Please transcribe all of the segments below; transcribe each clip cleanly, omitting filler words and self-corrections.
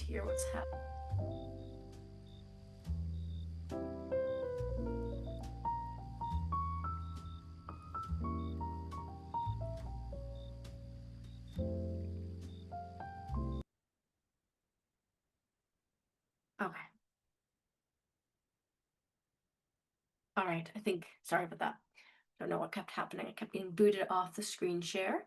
hear what's happening. Okay. All right, I think, sorry about that. Don't know what kept happening. I kept getting booted off the screen share.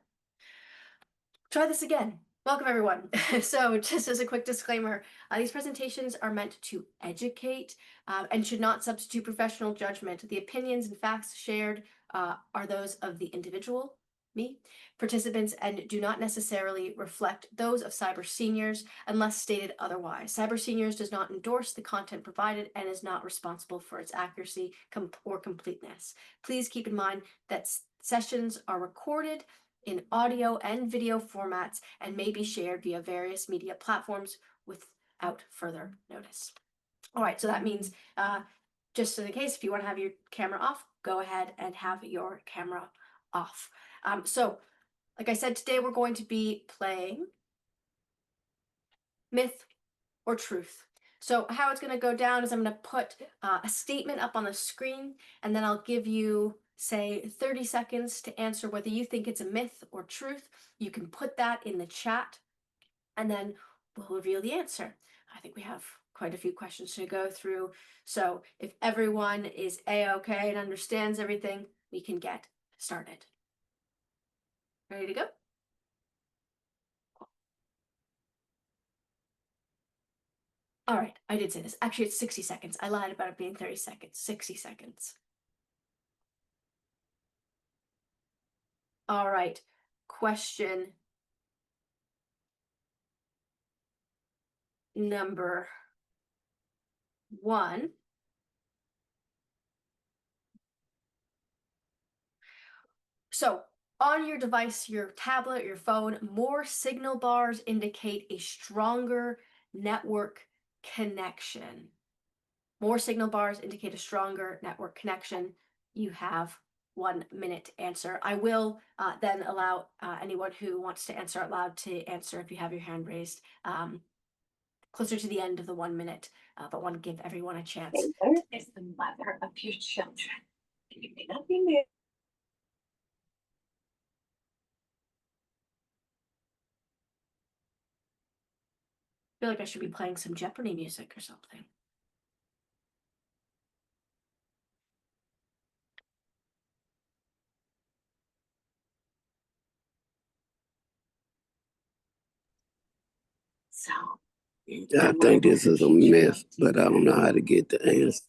Try this again. Welcome, everyone. So just as a quick disclaimer, these presentations are meant to educate and should not substitute professional judgment. The opinions and facts shared are those of the individual, me, participants, and do not necessarily reflect those of Cyber Seniors unless stated otherwise. Cyber Seniors does not endorse the content provided and is not responsible for its accuracy or completeness. Please keep in mind that sessions are recorded in audio and video formats and may be shared via various media platforms without further notice. All right, so that means just in the case, if you want to have your camera off, go ahead and have your camera off. So, like I said, today we're going to be playing Myth or Truth. So how it's going to go down is I'm going to put a statement up on the screen, and then I'll give you, say, 30 seconds to answer whether you think it's a myth or truth. You can put that in the chat, and then we'll reveal the answer. I think we have quite a few questions to go through. So if everyone is A-okay and understands everything, we can get started. Ready to go? All right, I did say this. Actually, it's 60 seconds. I lied about it being 30 seconds. 60 seconds. All right, question number 1. So on your device, your tablet, your phone, more signal bars indicate a stronger network connection. More signal bars indicate a stronger network connection. You have 1 minute to answer. I will then allow anyone who wants to answer out loud to answer if you have your hand raised closer to the end of the 1 minute, but want to give everyone a chance. Taylor is the mother of your children. You may not be married. I feel like I should be playing some Jeopardy music or something. So I think this is a myth, but I don't know how to get the answer.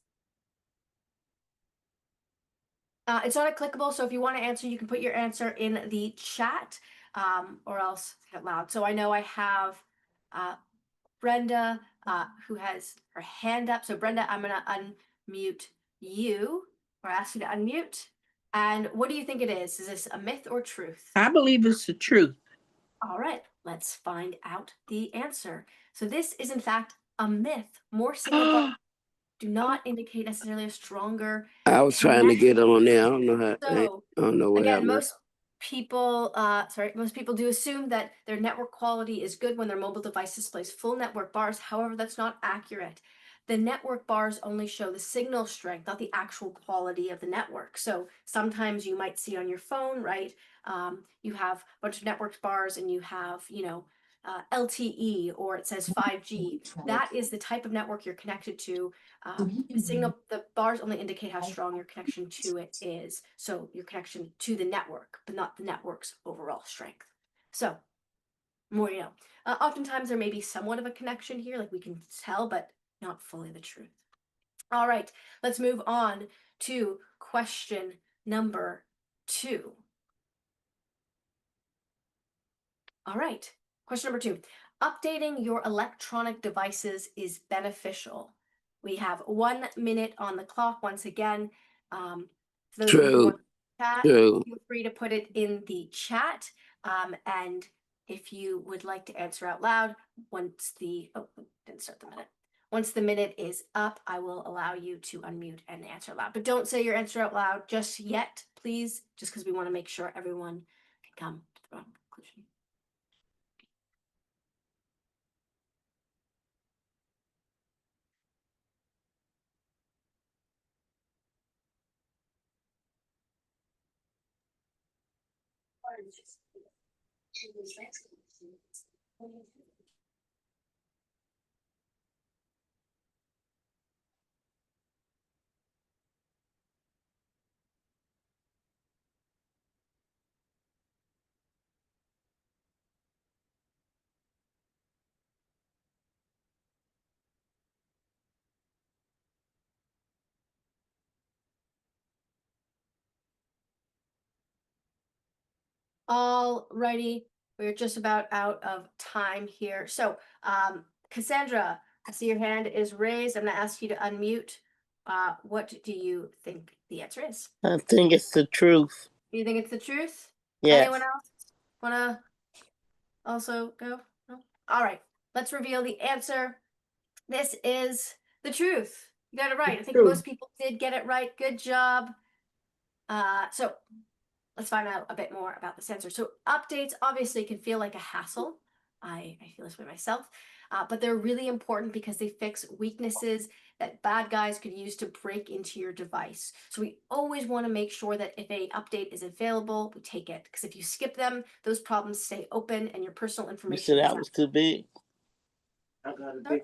It's not a clickable, so if you want to answer, you can put your answer in the chat or else out loud. So I know I have Brenda who has her hand up. So Brenda, I'm going to unmute you or ask you to unmute. And what do you think it is? Is this a myth or truth? I believe it's the truth. All right, let's find out the answer. So this is in fact a myth. More signal bars do not indicate necessarily a stronger. I was trying to get on there. I don't know how. So I don't know what again, happened. most people do assume that their network quality is good when their mobile device displays full network bars. However, that's not accurate. The network bars only show the signal strength, not the actual quality of the network. So sometimes you might see on your phone, right? You have a bunch of network bars and you have, LTE or it says 5G. That is the type of network you're connected to. The bars only indicate how strong your connection to it is. So your connection to the network, but not the network's overall strength. So more you know. Oftentimes there may be somewhat of a connection here, like we can tell, but not fully the truth. All right, let's move on to question number 2. All right, question number 2. Updating your electronic devices is beneficial. We have 1 minute on the clock once again. For those of you who want to chat, feel free to put it in the chat. And if you would like to answer out loud, once didn't start the minute. Once the minute is up, I will allow you to unmute and answer loud. But don't say your answer out loud just yet, please, just because we want to make sure everyone can come to the wrong conclusion. All righty, we're just about out of time here. So, Cassandra, I see your hand is raised. I'm gonna ask you to unmute. What do you think the answer is? I think it's the truth. You think it's the truth? Yes. Anyone else wanna also go? No? All right, let's reveal the answer. This is the truth. You got it right. I think most people did get it right. Good job. So let's find out a bit more about the sensor. So updates obviously can feel like a hassle. I feel this way myself, but they're really important because they fix weaknesses that bad guys could use to break into your device. So we always want to make sure that if a update is available, we take it. Because if you skip them, those problems stay open and your personal You information said is that was too big. I got a big-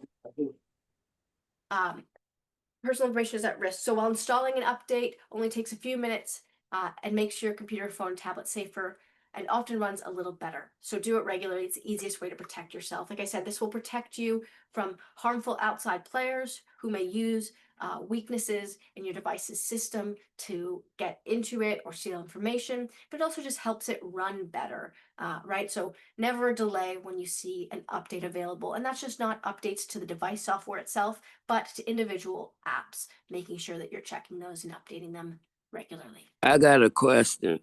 personal information is at risk. So while installing an update only takes a few minutes and makes your computer, phone, tablet safer and often runs a little better. So do it regularly. It's the easiest way to protect yourself. Like I said, this will protect you from harmful outside players who may use weaknesses in your device's system to get into it or steal information, but it also just helps it run better, right? So never delay when you see an update available. And that's just not updates to the device software itself, but to individual apps, making sure that you're checking those and updating them regularly. I got a question.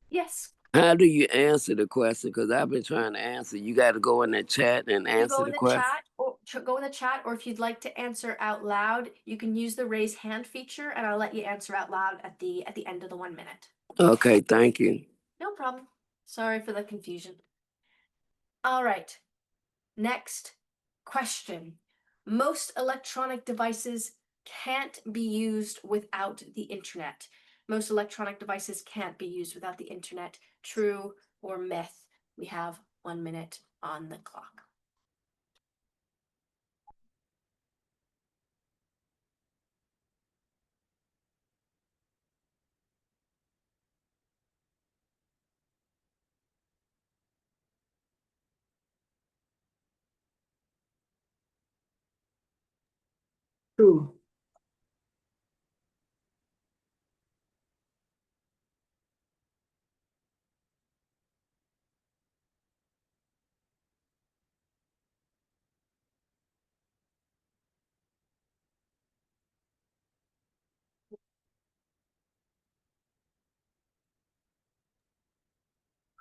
Yes. How do you answer the question? Because I've been trying to answer. You got to go in the chat and You answer go the in the question. chat or go in the chat, or if you'd like to answer out loud, you can use the raise hand feature and I'll let you answer out loud at the end of the 1 minute. Okay, thank you. No problem. Sorry for the confusion. All right. Next question. Most electronic devices can't be used without the internet. Most electronic devices can't be used without the internet. True or myth? We have 1 minute on the clock. True.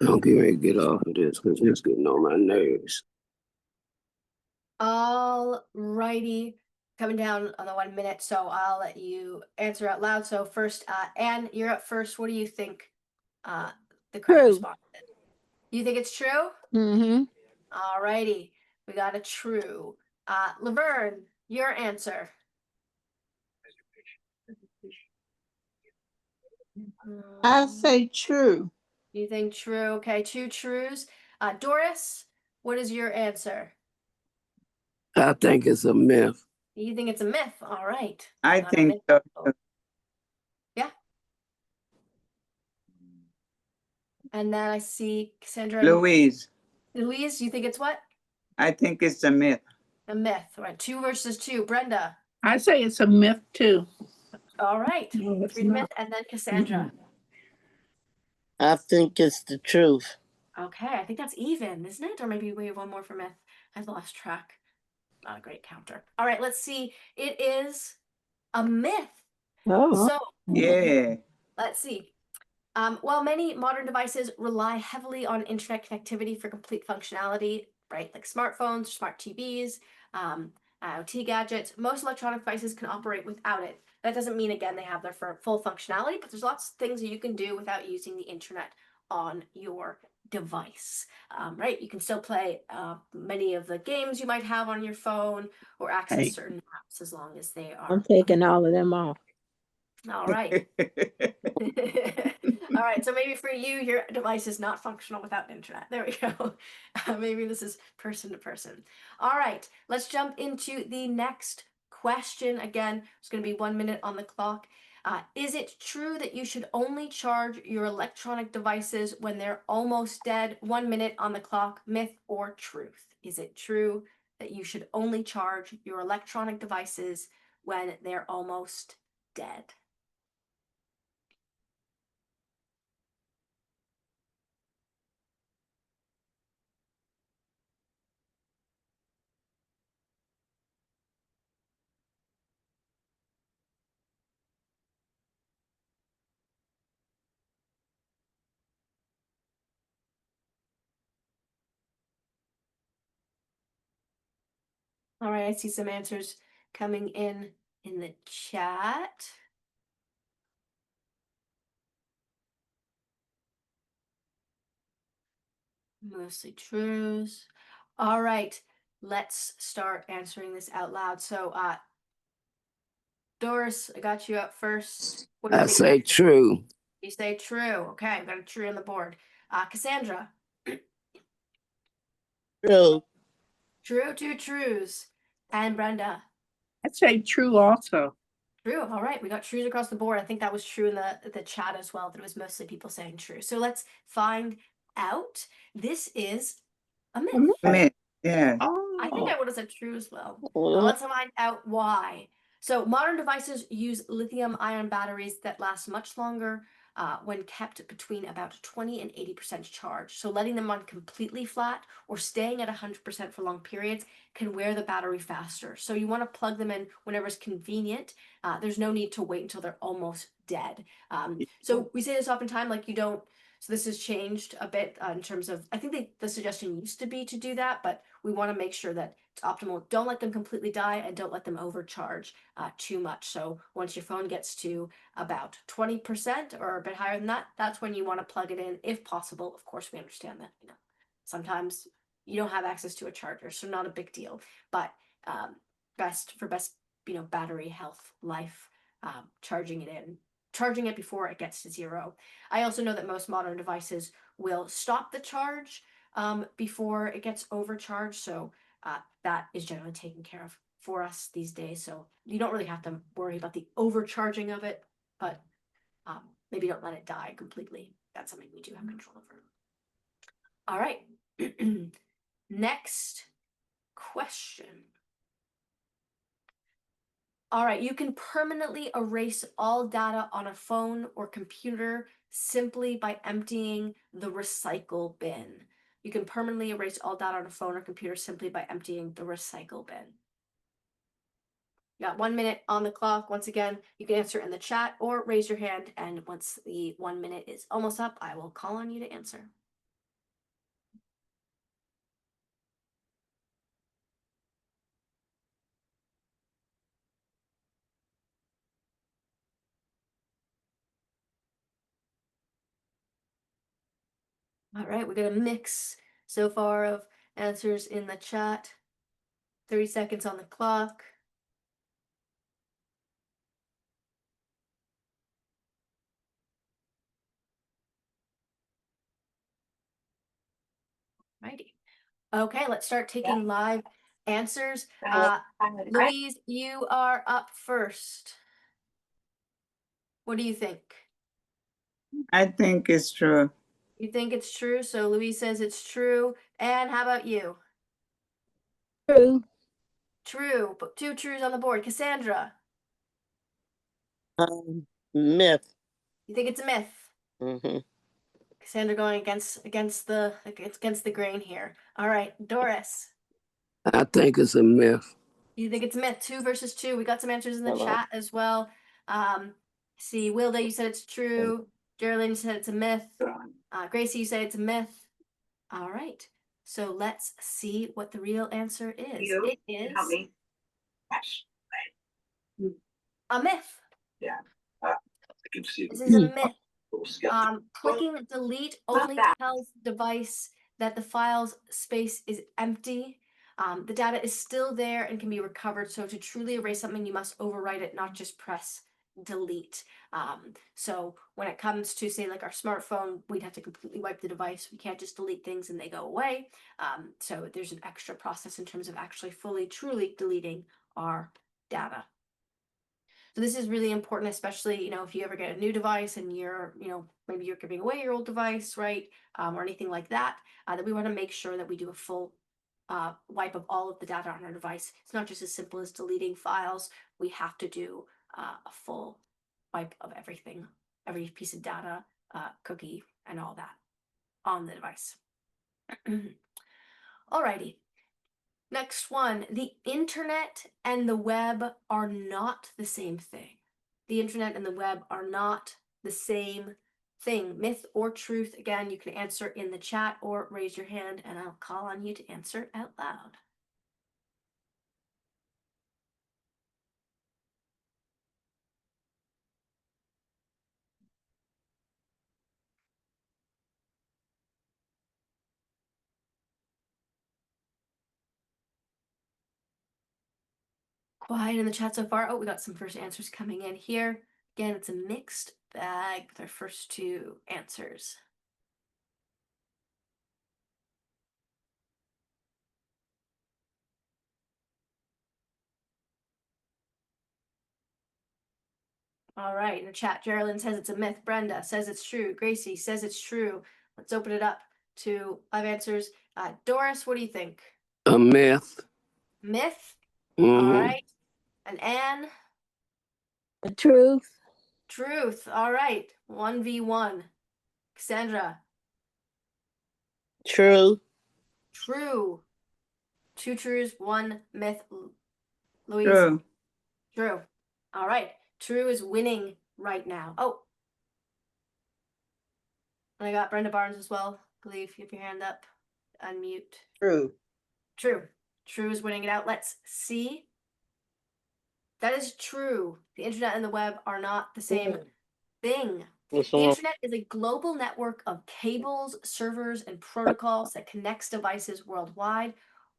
I'm getting ready to get off of this because it's getting on my nerves. All righty, coming down on the 1 minute, so I'll let you answer out loud. So first, Anne, you're up first. What do you think the correct True. response is? You think it's true? Mm-hmm. All righty, we got a true. Laverne, your answer. I say true. You think true? Okay, two trues. Doris, what is your answer? I think it's a myth. You think it's a myth? All right. I Not a think myth. so. Yeah. And then I see Cassandra. Louise, Louise, you think it's what? I think it's a myth. A myth. Right. 2 versus 2. Brenda. I say it's a myth too. All right. No, it's 3 myth, not. and then Cassandra. I think it's the truth. Okay, I think that's even, isn't it? Or maybe we have one more for myth. I've lost track. Not a great counter. All right, let's see. It is a myth. Oh, So Yeah. let's see. While many modern devices rely heavily on internet connectivity for complete functionality, right, like smartphones, smart TVs, IoT gadgets, most electronic devices can operate without it. That doesn't mean, again, they have their full functionality, but there's lots of things that you can do without using the internet on your device, right? You can still play many of the games you might have on your phone or access Hey. certain apps as long as they are. I'm taking all of them off. All right. All right, so maybe for you, your device is not functional without internet. There we go. Maybe this is person to person. All right, let's jump into the next question. Again, it's going to be 1 minute on the clock. Is it true that you should only charge your electronic devices when they're almost dead? 1 minute on the clock, myth or truth? Is it true that you should only charge your electronic devices when they're almost dead? All right, I see some answers coming in the chat. Mostly trues. All right, let's start answering this out loud. So, Doris, I got you up first. What do you I think? say true. You say true. Okay, I've got a true on the board. Cassandra, True. true, two trues. And Brenda, I'd say true also. true. All right, we got trues across the board. I think that was true in the chat as well, that it was mostly people saying true. So let's find out. This is a myth. Myth. Yeah. I think I Oh, would have said true as well. Well, Let's find out why. So modern devices use lithium-ion batteries that last much longer when kept between about 20 and 80% charge. So letting them run completely flat or staying at 100% for long periods can wear the battery faster. So you want to plug them in whenever it's convenient. There's no need to wait until they're almost dead. So we say this oftentimes, like you don't. So this has changed a bit in terms of, I think the suggestion used to be to do that, but we want to make sure that it's optimal. Don't let them completely die and don't let them overcharge too much. So once your phone gets to about 20% or a bit higher than that, that's when you want to plug it in if possible. Of course, we understand that, sometimes you don't have access to a charger, so not a big deal, but best battery health, life, charging it before it gets to zero. I also know that most modern devices will stop the charge before it gets overcharged. So that is generally taken care of for us these days. So you don't really have to worry about the overcharging of it, but maybe don't let it die completely. That's something we do have control over. All right. Next question. All right, you can permanently erase all data on a phone or computer simply by emptying the recycle bin. You can permanently erase all data on a phone or computer simply by emptying the recycle bin. You got 1 minute on the clock. Once again, you can answer in the chat or raise your hand, and once the 1 minute is almost up, I will call on you to answer. All right, we got a mix so far of answers in the chat. 30 seconds on the clock. Righty. Okay, let's start taking live answers. Louise, you are up first. What do you think? I think it's true. You think it's true? So Louise says it's true. And how about you? True. True, but 2 trues on the board. Cassandra, Myth. you think it's a myth? Hmm. Cassandra going against the grain here. All right, Doris, I think it's a myth. you think it's a myth? 2 versus 2. We got some answers in the Hello. chat as well. See, Wilda, you said it's true. Geraldine, you said it's a myth. Gracie, you say it's a myth. All right, so let's see what the real answer is. It is Help me. a myth. Yeah. I can see This is a myth. a little skeptical. Clicking delete only tells the device that the file's space is empty. The data is still there and can be recovered. So to truly erase something, you must overwrite it, not just press delete. So when it comes to say like our smartphone, we'd have to completely wipe the device. We can't just delete things and they go away. So there's an extra process in terms of actually fully, truly deleting our data. So this is really important, especially, if you ever get a new device and you're, maybe you're giving away your old device, right? Or anything like that, that we want to make sure that we do a full wipe of all of the data on our device. It's not just as simple as deleting files. We have to do a full wipe of everything, every piece of data, cookie, and all that on the device. Alrighty. Next one, the internet and the web are not the same thing. The internet and the web are not the same thing. Myth or truth? Again, you can answer in the chat or raise your hand and I'll call on you to answer out loud. Quiet in the chat so far. Oh, we got some first answers coming in here. Again, it's a mixed bag with our first two answers. All right, in the chat, Geraldine says it's a myth. Brenda says it's true. Gracie says it's true. Let's open it up to live answers. Doris, what do you think? A myth. Myth? Mhm. All right. And Anne? The truth. Truth. All right. 1v1. Cassandra? True. True. Two truths, one myth. Louise? True. True. All right. True is winning right now. Oh. And I got Brenda Barnes as well. I believe you have your hand up. Unmute. True. True. True is winning it out. Let's see. That is true. The internet and the web are not the same thing. What's The wrong? internet is a global network of cables, servers, and protocols that connects devices worldwide,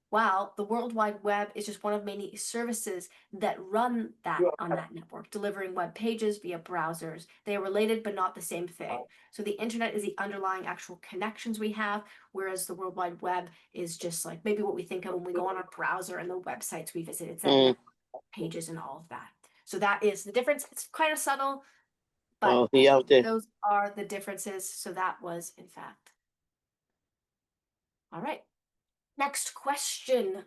while the World Wide Web is just one of many services that run that on that network, delivering web pages via browsers. They are related but not the same thing. So the internet is the underlying actual connections we have, whereas the World Wide Web is just like maybe what we think of when we go on our browser and the websites we visit. It's that network pages and all of that. So that is the difference. It's kind of subtle, but Oh, he out there. those are the differences. So that was in fact. All right. Next question.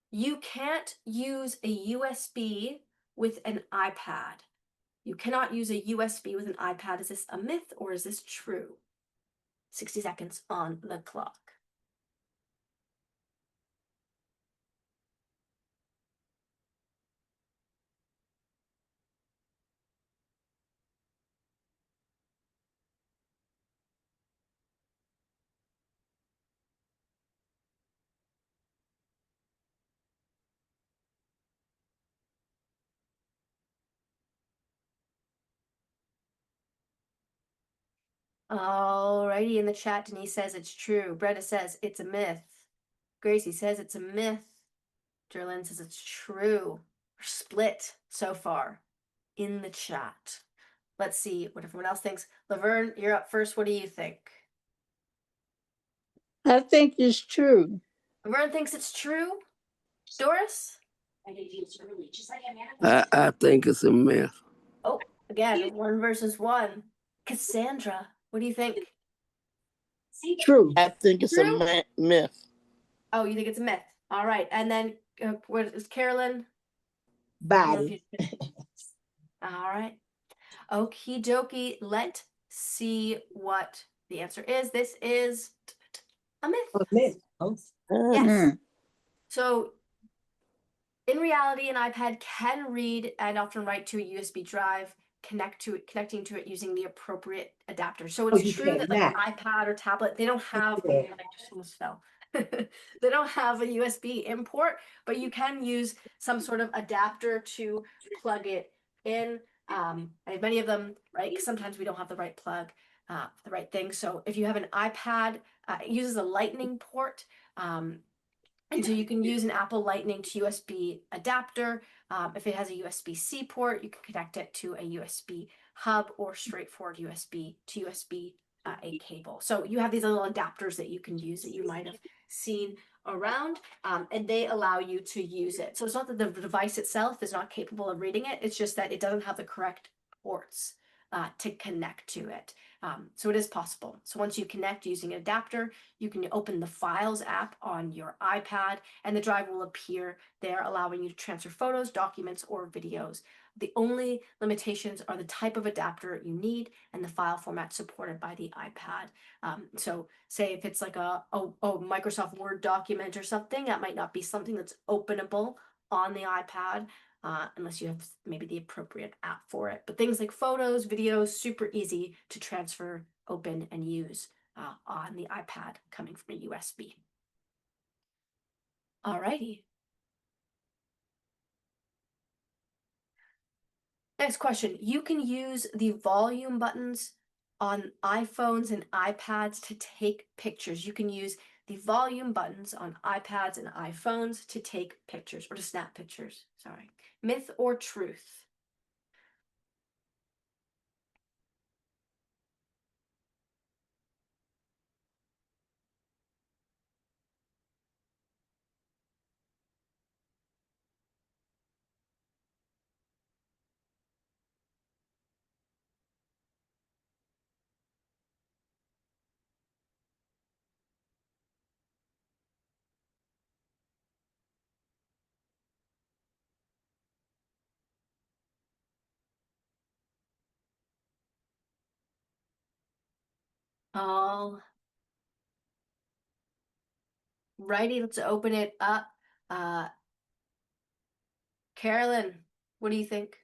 You can't use a USB with an iPad. You cannot use a USB with an iPad. Is this a myth or is this true? 60 seconds on the clock. Alrighty, in the chat, Denise says it's true. Brenda says it's a myth. Gracie says it's a myth. Jerlyn says it's true. We're split so far in the chat. Let's see what everyone else thinks. Laverne, you're up first. What do you think? I think it's true. Laverne thinks it's true. Doris? I think it's a myth. Oh, again, 1 versus 1. Cassandra, what do you think? True. I think it's True? a myth. Oh, you think it's a myth. All right. And then what is Carolyn? Body. All right. Okie dokie. Let's see what the answer is. This is a myth. A myth. Oh. Yes. So in reality, an iPad can read and often write to a USB drive, connecting to it using the appropriate adapter. So it's you true that like an cannot. iPad or tablet, they don't have Yeah. I just almost fell. They don't have a USB import, but you can use some sort of adapter to plug it in. I have many of them, right? 'Cause sometimes we don't have the right plug, the right thing. So if you have an iPad, it uses a Lightning port. And so you can use an Apple Lightning to USB adapter. If it has a USB-C port, you can connect it to a USB hub or straightforward USB to USB A cable. So you have these little adapters that you can use that you might have seen around, and they allow you to use it. So it's not that the device itself is not capable of reading it, it's just that it doesn't have the correct ports to connect to it. So it is possible. So once you connect using an adapter, you can open the Files app on your iPad and the drive will appear there, allowing you to transfer photos, documents, or videos. The only limitations are the type of adapter you need and the file format supported by the iPad. So say if it's like a Microsoft Word document or something, that might not be something that's openable on the iPad. Unless you have maybe the appropriate app for it. But things like photos, videos, super easy to transfer, open, and use on the iPad coming from a USB. Alrighty. Next question. You can use the volume buttons on iPhones and iPads to take pictures. You can use the volume buttons on iPads and iPhones to take pictures or to snap pictures. Sorry. Myth or truth? All righty, let's open it up. Carolyn, what do you think?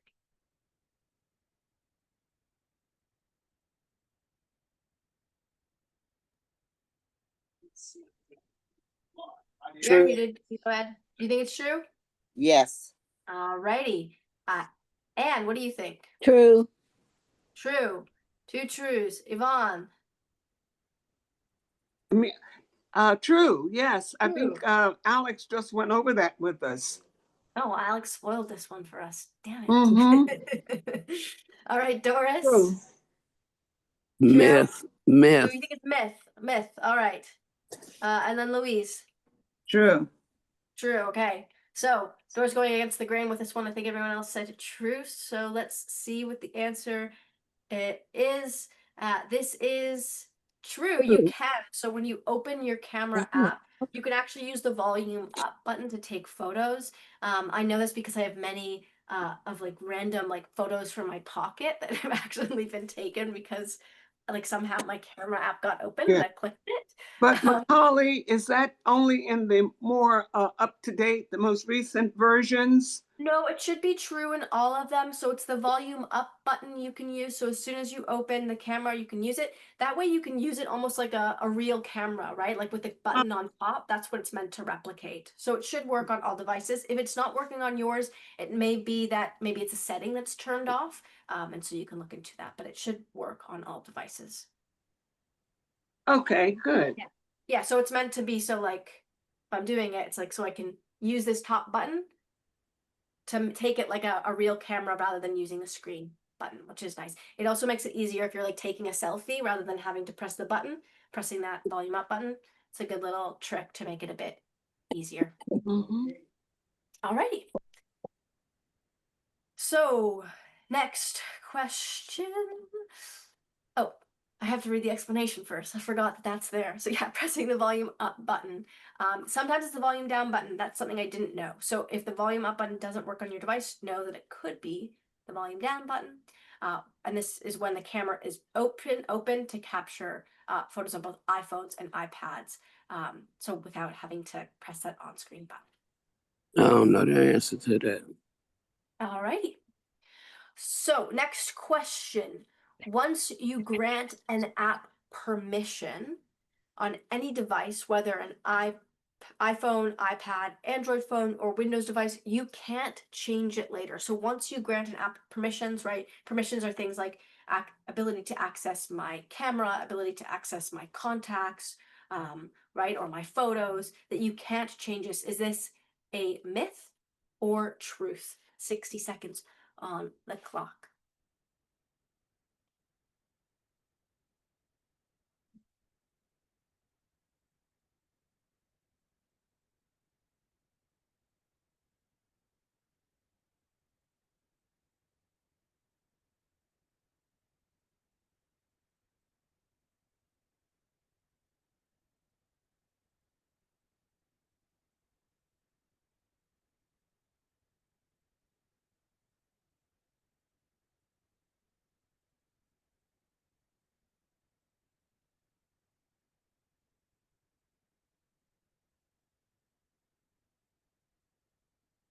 You're True. muted. Go ahead. Do you think it's true? Yes. All righty. Anne, what do you think? True. True. Two trues. Yvonne. True, yes. I think True. Alex just went over that with us. Oh, Alex spoiled this one for us. Damn it. Mm-hmm. All right, Doris. True. Myth. True, Myth. you think it's myth. Myth. All right. And then Louise. True. True. Okay. So Doris going against the grain with this one. I think everyone else said true. So let's see what the answer is. This is true. You True. can. So when you open your camera app, you can actually use the volume up button to take photos. I know this because I have many of like random like photos from my pocket that have actually been taken because like somehow my camera app got open and Yeah. I clicked it. But Macaulay, is that only in the more up-to-date, the most recent versions? No, it should be true in all of them. So it's the volume up button you can use. So as soon as you open the camera, you can use it. That way you can use it almost like a real camera, right? Like with the button on top, that's what it's meant to replicate. So it should work on all devices. If it's not working on yours, it may be that maybe it's a setting that's turned off. And so you can look into that, but it should work on all devices. Okay, good. Yeah, so it's meant to be so like if I'm doing it, it's like so I can use this top button to take it like a real camera rather than using the screen button, which is nice. It also makes it easier if you're like taking a selfie rather than having to press the button, pressing that volume up button. It's a good little trick to make it a bit easier. Mhm. Alrighty. So next question. Oh, I have to read the explanation first. I forgot that that's there. So yeah, pressing the volume up button. Sometimes it's the volume down button. That's something I didn't know. So if the volume up button doesn't work on your device, know that it could be the volume down button. And this is when the camera is open to capture photos on both iPhones and iPads. So without having to press that on-screen button. I don't know the answer to that. Alrighty. So next question. Once you grant an app permission on any device, whether an iPhone, iPad, Android phone, or Windows device, you can't change it later. So once you grant an app permissions, right? Permissions are things like ability to access my camera, ability to access my contacts, right? Or my photos, that you can't change this. Is this a myth or truth? 60 seconds on the clock.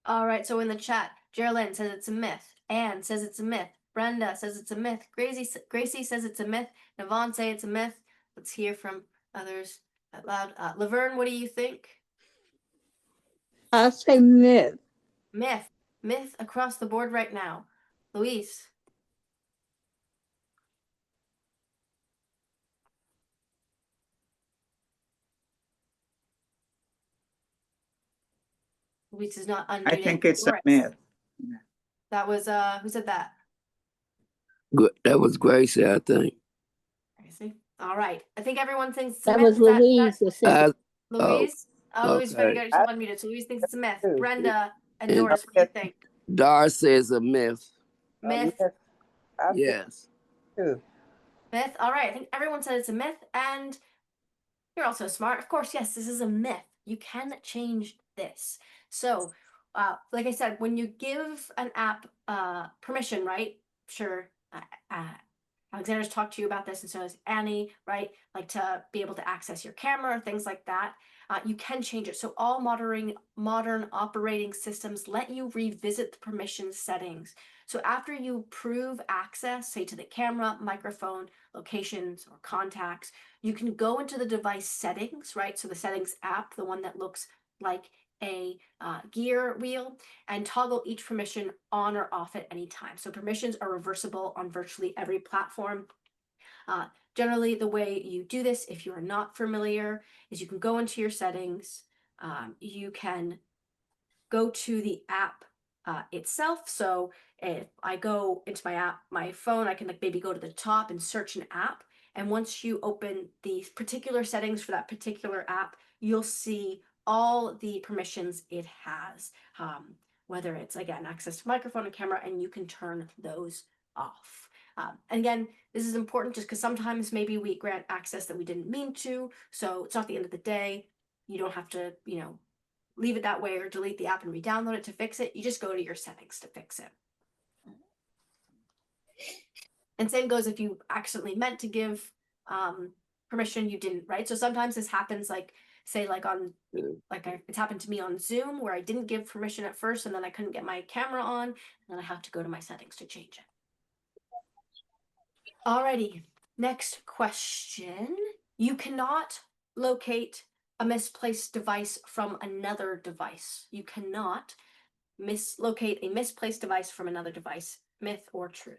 All right, so in the chat, Geraldine says it's a myth. Anne says it's a myth. Brenda says it's a myth. Gracie says it's a myth. Navon say it's a myth. Let's hear from others out loud. Laverne, what do you think? I say myth. Myth. Myth across the board right now. Louise. Louise is not unmuting. I think it's a Doris. myth. That was who said that? That was Gracie, I think. Gracie. All right. I think everyone thinks it's a That myth. was Is Louise that said I, it. Louise? Louise, better okay. get yourself unmuted. So Louise thinks it's a myth. True. Brenda and And- Doris, what do you think? Dar says a myth. Myth. I think Yes. too. Myth. All right. I think everyone said it's a myth, and you're also smart. Of course, yes, this is a myth. You can change this. So, like I said, when you give an app permission, right? Sure. Alexander's talked to you about this, and so has Annie, right? Like to be able to access your camera, things like that. You can change it. So all modern operating systems let you revisit the permission settings. So after you approve access, say to the camera, microphone, locations, or contacts, you can go into the device settings, right? So the settings app, the one that looks like a gear wheel, and toggle each permission on or off at any time. So permissions are reversible on virtually every platform. Generally, the way you do this, if you are not familiar, is you can go into your settings. You can go to the app itself. So if I go into my app, my phone, I can like maybe go to the top and search an app. And once you open the particular settings for that particular app, you'll see all the permissions it has, whether it's, again, access to microphone and camera, and you can turn those off. And again, this is important just because sometimes maybe we grant access that we didn't mean to. So it's not the end of the day. You don't have to, leave it that way or delete the app and re-download it to fix it. You just go to your settings to fix it. And same goes if you accidentally meant to give permission, you didn't, right? So sometimes this happens, like say like on it's happened to me on Zoom where I didn't give permission at first and then I couldn't get my camera on and then I have to go to my settings to change it. Alrighty, next question. You cannot locate a misplaced device from another device. You cannot locate a misplaced device from another device. Myth or truth?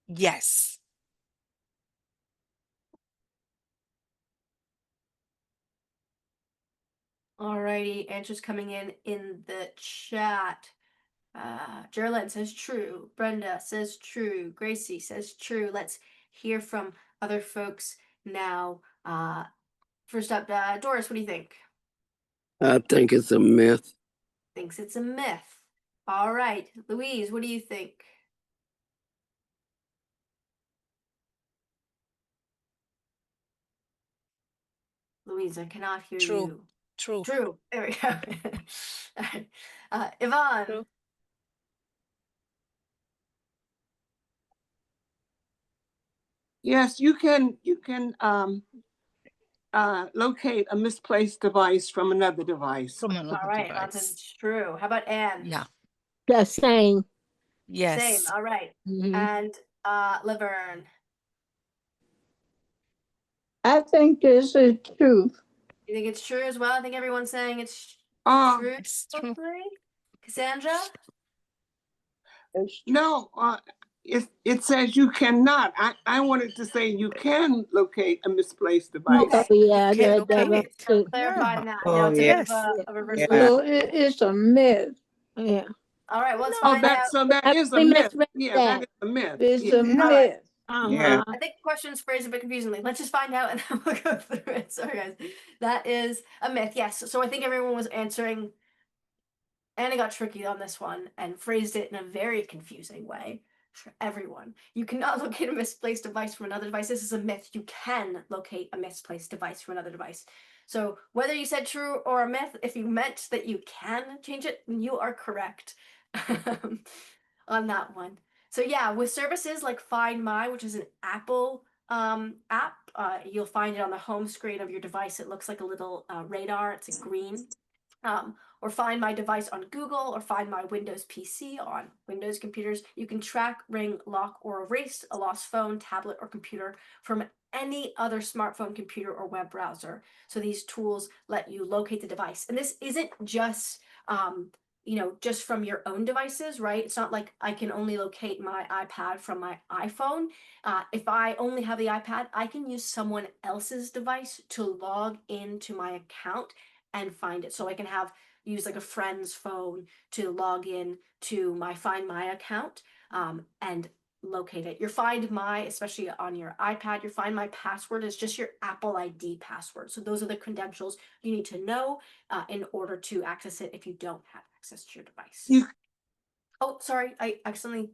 Yes. Alrighty, answers coming in the chat. Geraldine says true. Brenda says true. Gracie says true. Let's hear from other folks now. First up, Doris, what do you think? I think it's a myth. Thinks it's a myth. All right, Louise, what do you think? Louise, I cannot hear True. you. True. True. There we go. All right. Yvonne. True. Yes, you can locate a misplaced device from another device. From another All right, Yvonne says device. it's true. How about Anne? Yeah. The same. Yes. Same. All right. Mhm. And Laverne. I think this is truth. You think it's true as well? I think everyone's saying it's true. It's true. Hopefully. Cassandra? No, it says you cannot. I wanted to say you can locate a misplaced device. Oh, yeah, You can that locate it. was, Clarifying that. Oh, No, it's a bit yes. of a reverse. Yeah. loop. so it's a myth. Yeah. All right, well, let's Oh, find out. that is a We myth. misread Yeah, that. that is a myth. It's Yeah. a All right. myth. Uh-huh. Yeah. I think the question's phrased a bit confusingly. Let's just find out and then we'll go through it. Sorry, guys. That is a myth. Yes. So I think everyone was answering. Anna got tricky on this one and phrased it in a very confusing way for everyone. You cannot locate a misplaced device from another device. This is a myth. You can locate a misplaced device from another device. So whether you said true or a myth, if you meant that you can change it, then you are correct on that one. So yeah, with services like Find My, which is an Apple app, you'll find it on the home screen of your device. It looks like a little radar. It's in green. Or Find My device on Google, or Find My Windows PC on Windows computers. You can track, ring, lock, or erase a lost phone, tablet, or computer from any other smartphone, computer, or web browser. So these tools let you locate the device. And this isn't just just from your own devices, right? It's not like I can only locate my iPad from my iPhone. If I only have the iPad, I can use someone else's device to log into my account and find it. So I can use like a friend's phone to log in to my Find My account and locate it. Your Find My, especially on your iPad, your Find My password is just your Apple ID password. So those are the credentials you need to know in order to access it if you don't have access to your device. Oh, sorry, I accidentally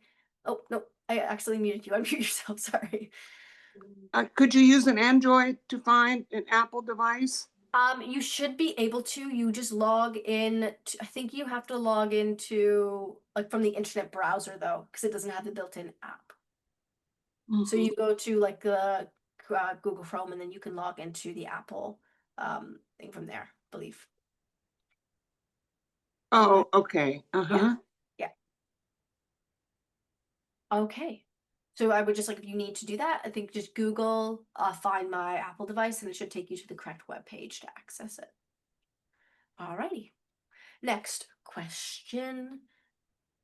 muted you. Unmute yourself, sorry. Could you use an Android to find an Apple device? You should be able to. You just log in. I think you have to log into like from the internet browser though, because it doesn't have the built-in app. So you go to like the Google Chrome, and then you can log into the Apple thing from there, I believe. Oh, okay. Uh-huh. Yeah. Okay. So I would just if you need to do that, I think just Google Find My Apple device, and it should take you to the correct web page to access it. Alrighty. Next question.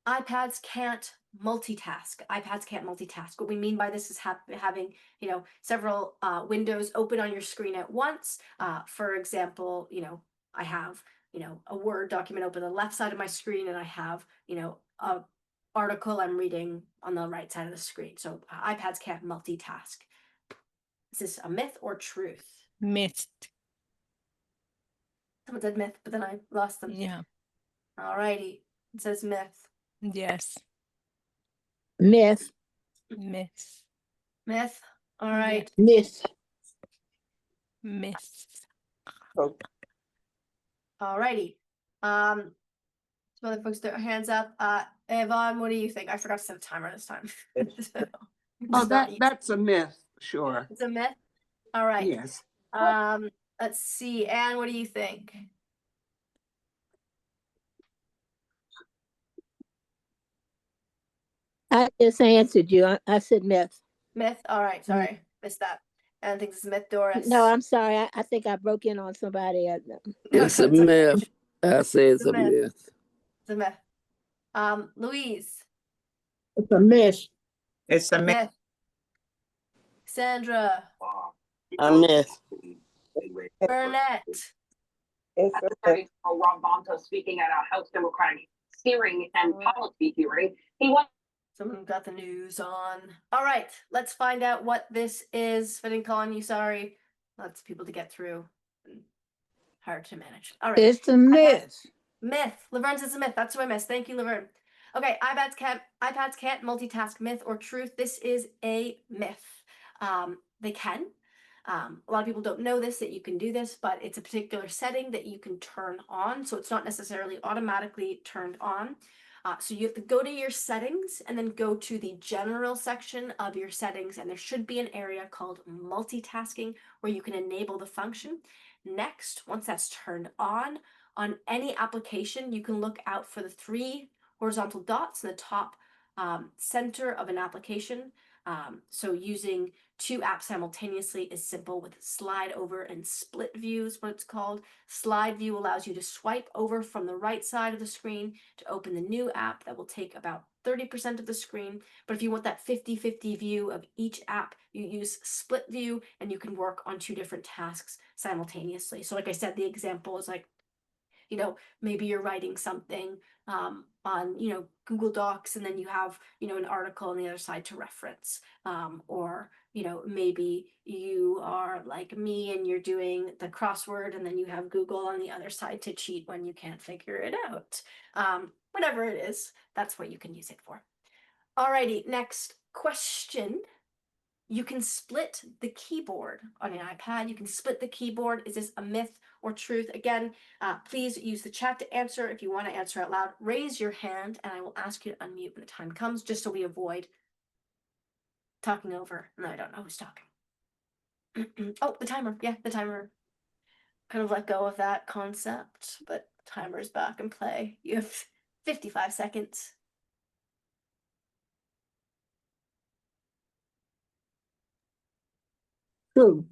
iPads can't multitask. iPads can't multitask. What we mean by this is having, several windows open on your screen at once. For example, I have, a Word document open on the left side of my screen, and I have, a article I'm reading on the right side of the screen. So iPads can't multitask. Is this a myth or truth? Myth. Someone said myth, but then I lost them. Yeah. Alrighty. It says myth. Yes. Myth. Myth. Myth. All right. Myth. Myth. Alrighty. Some other folks throw their hands up. Yvonne, what do you think? I forgot to set a timer this time. That's a myth, sure. It's a myth. All right. Yes. Let's see. Anne, what do you think? I just answered you. I said myth. Myth. All right. Sorry, missed that. Anne thinks it's a myth. Doris. No, I'm sorry. I think I broke in on somebody. It's a myth. I say it's a myth. It's a myth. Louise. It's a myth. It's a myth. Myth. Sandra. A myth. Burnett. Rob Bonta speaking at a House Democratic hearing and policy hearing. He went. Someone got the news on. All right, let's find out what this is. If I didn't call on you, sorry. Lots of people to get through. Hard to manage. All right. It's a myth. Myth. Laverne says a myth. That's what I missed. Thank you, Laverne. Okay, iPads can't multitask. Myth or truth? This is a myth. They can. A lot of people don't know this, that you can do this, but it's a particular setting that you can turn on. So it's not necessarily automatically turned on. So you have to go to your settings and then go to the general section of your settings, and there should be an area called multitasking where you can enable the function. Next, once that's turned on any application, you can look out for the 3 horizontal dots in the top center of an application. So using two apps simultaneously is simple with slide over and split view is what it's called. Slide view allows you to swipe over from the right side of the screen to open the new app that will take about 30% of the screen. But if you want that 50-50 view of each app, you use split view and you can work on two different tasks simultaneously. So like I said, the example is like, you know, maybe you're writing something on, you know, Google Docs, and then you have, you know, an article on the other side to reference. Or, you know, maybe you are like me and you're doing the crossword and then you have Google on the other side to cheat when you can't figure it out. Whatever it is, that's what you can use it for. Alrighty, next question. You can split the keyboard on an iPad. You can split the keyboard. Is this a myth or truth? Again, please use the chat to answer. If you want to answer out loud, raise your hand and I will ask you to unmute when the time comes, just so we avoid talking over. And I don't know who's talking. Oh, the timer. Yeah, the timer. Kind of let go of that concept, but timer's back in play. You have 55 seconds. True.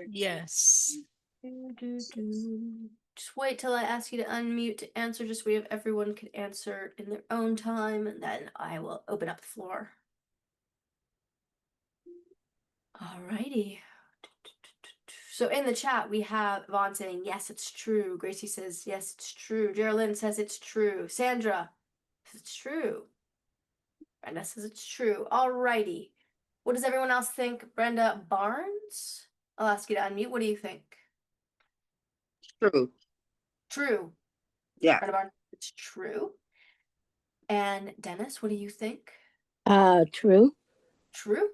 Yes. Just wait till I ask you to unmute to answer, just so we have everyone can answer in their own time, and then I will open up the floor. Alrighty. So in the chat, we have Vaughn saying, yes, it's true. Gracie says, yes, it's true. Geraldine says it's true. Sandra says it's true. Brenda says it's true. Alrighty. What does everyone else think? Brenda Barnes? I'll ask you to unmute. What do you think? True. True. Yeah. Brenda Barnes, it's true. And Dennis, what do you think? True. True.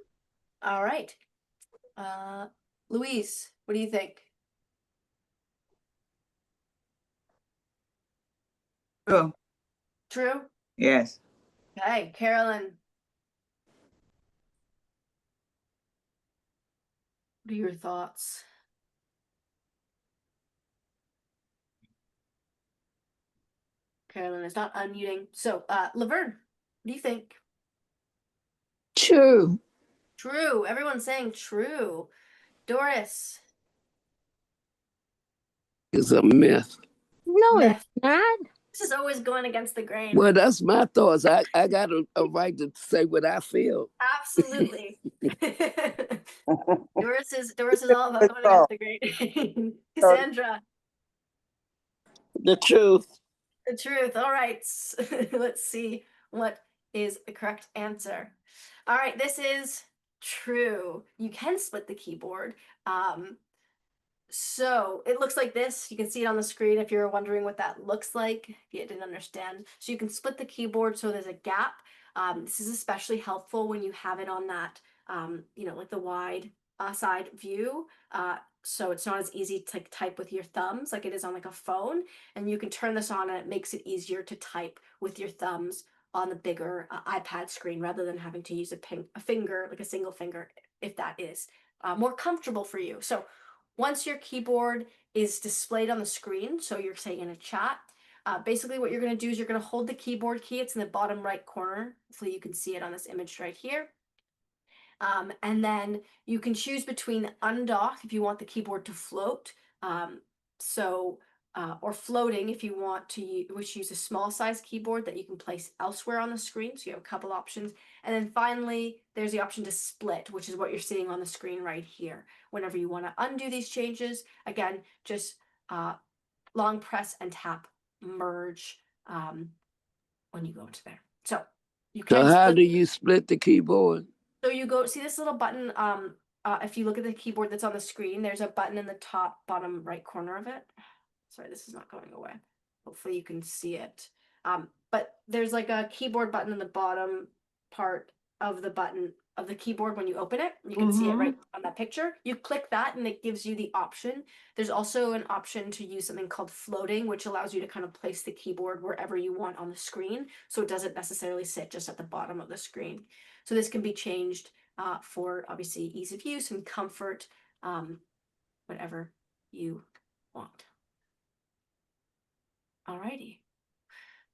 All right. Louise, what do you think? True. True. Yes. Okay, Carolyn. What are your thoughts? Carolyn is not unmuting. So, Laverne, what do you think? True. True. Everyone's saying true. Doris. It's a myth. No, Myth. it's not. This is always going against the grain. Well, that's my thoughts. I got a right to say what I feel. Absolutely. Doris is all about going against the grain. Cassandra. The truth. The truth. All right. Let's see what is the correct answer. All right. This is true. You can split the keyboard. So it looks like this. You can see it on the screen if you're wondering what that looks like, if you didn't understand. So you can split the keyboard so there's a gap. This is especially helpful when you have it on that, you know, like the wide side view. So it's not as easy to type with your thumbs like it is on like a phone. And you can turn this on and it makes it easier to type with your thumbs on the bigger iPad screen rather than having to use a finger, like a single finger, if that is more comfortable for you. So once your keyboard is displayed on the screen, so you're saying in a chat, basically what you're going to do is you're going to hold the keyboard key. It's in the bottom right corner. Hopefully you can see it on this image right here. And then you can choose between undock if you want the keyboard to float. Or floating if you want to use a small size keyboard that you can place elsewhere on the screen. So you have a couple options. And then finally, there's the option to split, which is what you're seeing on the screen right here. Whenever you want to undo these changes, again, just long press and tap merge when you go into there. So you can. So how do you split the keyboard? So you go see this little button. If you look at the keyboard that's on the screen, there's a button in the top bottom right corner of it. Sorry, this is not going away. Hopefully you can see it. But there's like a keyboard button in the bottom part of the button of the keyboard when you open it. You can see it right on that picture. You click that and it gives you the option. There's also an option to use something called floating, which allows you to kind of place the keyboard wherever you want on the screen. So it doesn't necessarily sit just at the bottom of the screen. So this can be changed for obviously ease of use and comfort, whatever you want. Alrighty.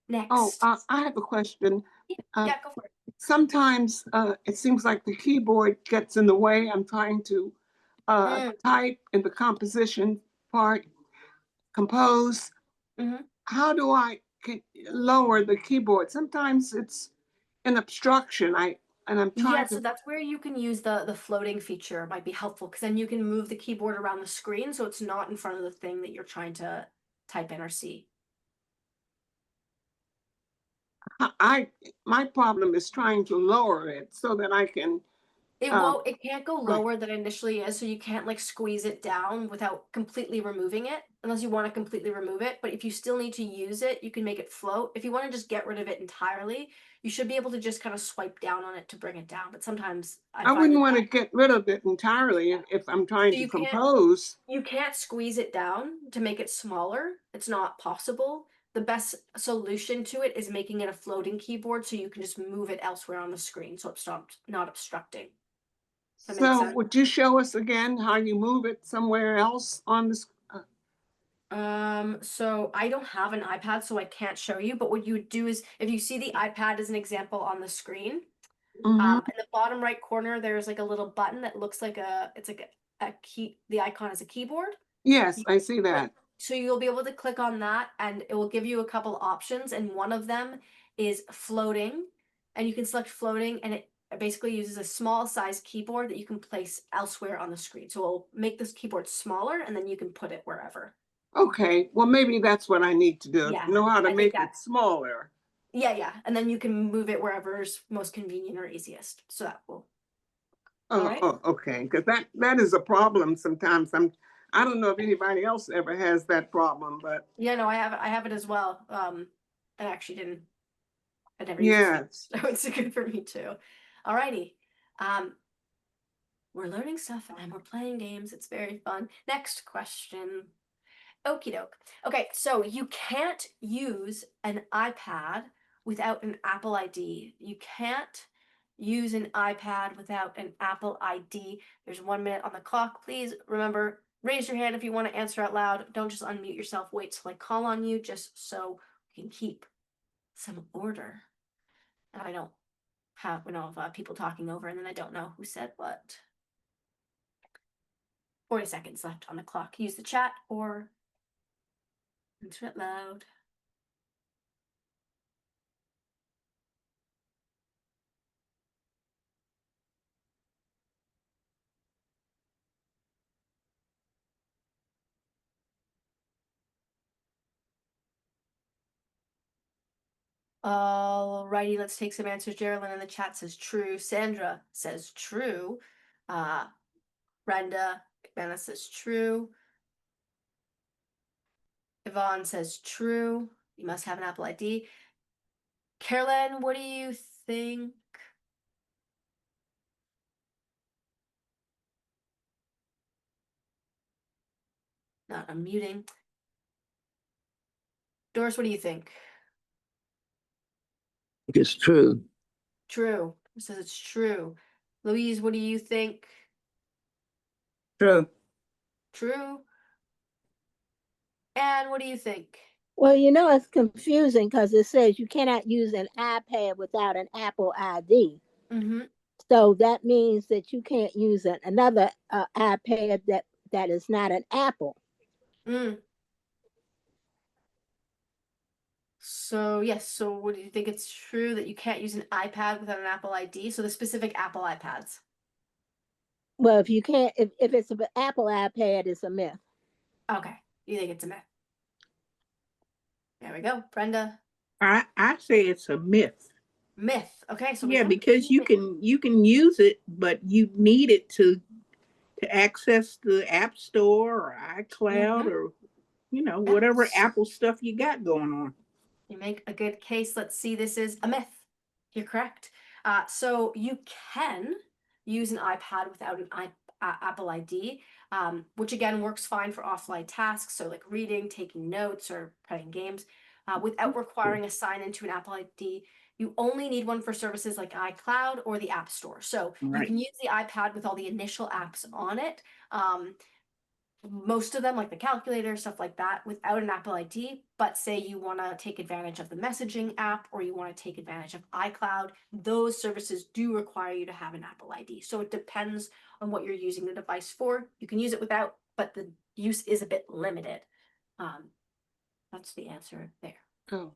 Next. Oh, I have a question. Yeah, go for it. sometimes it seems like the keyboard gets in the way. I'm trying to type in the composition part, compose. Mhm. How do I lower the keyboard? Sometimes it's an obstruction. I'm Yeah, trying so to. that's where you can use the floating feature. It might be helpful because then you can move the keyboard around the screen so it's not in front of the thing that you're trying to type in or see. My problem is trying to lower it so that I can. It can't go Right. lower than it initially is, so you can't like squeeze it down without completely removing it, unless you want to completely remove it. But if you still need to use it, you can make it float. If you want to just get rid of it entirely, you should be able to just kind of swipe down on it to bring it down. But sometimes I I find wouldn't that want to get rid of it entirely if I'm trying so to compose. you can't squeeze it down to make it smaller. It's not possible. The best solution to it is making it a floating keyboard so you can just move it elsewhere on the screen so it's not obstructing. That makes So sense. would you show us again how you move it somewhere else on this? So I don't have an iPad, so I can't show you, but what you would do is if you see the iPad as an example on the screen, Mhm. in the bottom right corner, there's like a little button that looks like it's like a key, the icon is a keyboard. Yes, You I see click- that. So you'll be able to click on that and it will give you a couple options, and one of them is floating, and you can select floating, and it basically uses a small size keyboard that you can place elsewhere on the screen. So it'll make this keyboard smaller and then you can put it wherever. Okay, well, maybe that's what I need to do. Yeah, Know how to I think make that it smaller. yeah, and then you can move it wherever's most convenient or easiest. So that will. All right. Okay, because that is a problem sometimes. I don't know if anybody else ever has that problem, but Yeah, no, I have it as well. I actually didn't. I never used it, yes. so it's good for me too. All righty. We're learning stuff and we're playing games. It's very fun. Next question. Okie doke. Okay, so you can't use an iPad without an Apple ID. You can't use an iPad without an Apple ID. There's 1 minute on the clock. Please remember, raise your hand if you want to answer out loud. Don't just unmute yourself. Wait till I call on you just so we can keep some order. And I don't have, people talking over and then I don't know who said what. 40 seconds left on the clock. Use the chat or answer it loud. Alrighty, let's take some answers. Geraldine in the chat says true. Sandra says true. Brenda McManus says true. Yvonne says true. You must have an Apple ID. Carolyn, what do you think? Not unmuting. Doris, what do you think? It's true. True. It says it's true. Louise, what do you think? True. True. And what do you think? Well, it's confusing because it says you cannot use an iPad without an Apple ID. Mm-hmm. So that means that you can't use another iPad that is not an Apple. So yes, so what do you think? It's true that you can't use an iPad without an Apple ID? So the specific Apple iPads. Well, if you can't, if it's an Apple iPad, it's a myth. Okay, you think it's a myth? There we go, Brenda. I say it's a myth. Myth. Okay, so we Yeah, have because you can use it, but you need it to access the App Store or iCloud or whatever Yes. Apple stuff you got going on. You make a good case. Let's see. This is a myth. You're correct. So you can use an iPad without an Apple ID, which again works fine for offline tasks, so like reading, taking notes, or playing games, without requiring a sign into an Apple ID. You only need one for services like iCloud or the App Store. So you Right. can use the iPad with all the initial apps on it. most of them, like the calculator, stuff like that, without an Apple ID. But say you want to take advantage of the messaging app or you want to take advantage of iCloud, those services do require you to have an Apple ID. So it depends on what you're using the device for. You can use it without, but the use is a bit limited. That's the answer there. Oh,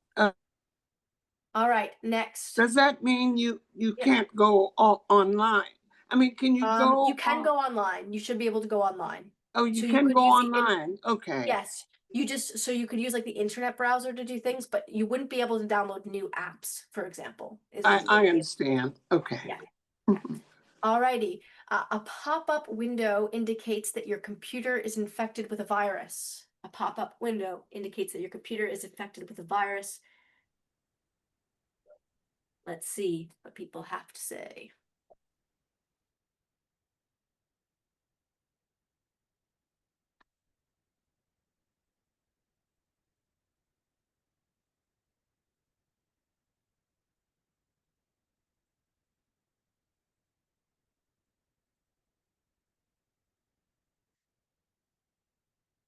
All right, next. does that mean you Yeah. can't go online? I mean, can you go? You can go online. You should be able to go online. Oh, you so you can could go use the online. Okay. Yes, so you could use like the internet browser to do things, but you wouldn't be able to download new apps, for example. is what you I wouldn't be able- understand. Okay. Yeah. Mhm. Alrighty, a pop-up window indicates that your computer is infected with a virus. A pop-up window indicates that your computer is infected with a virus. Let's see what people have to say.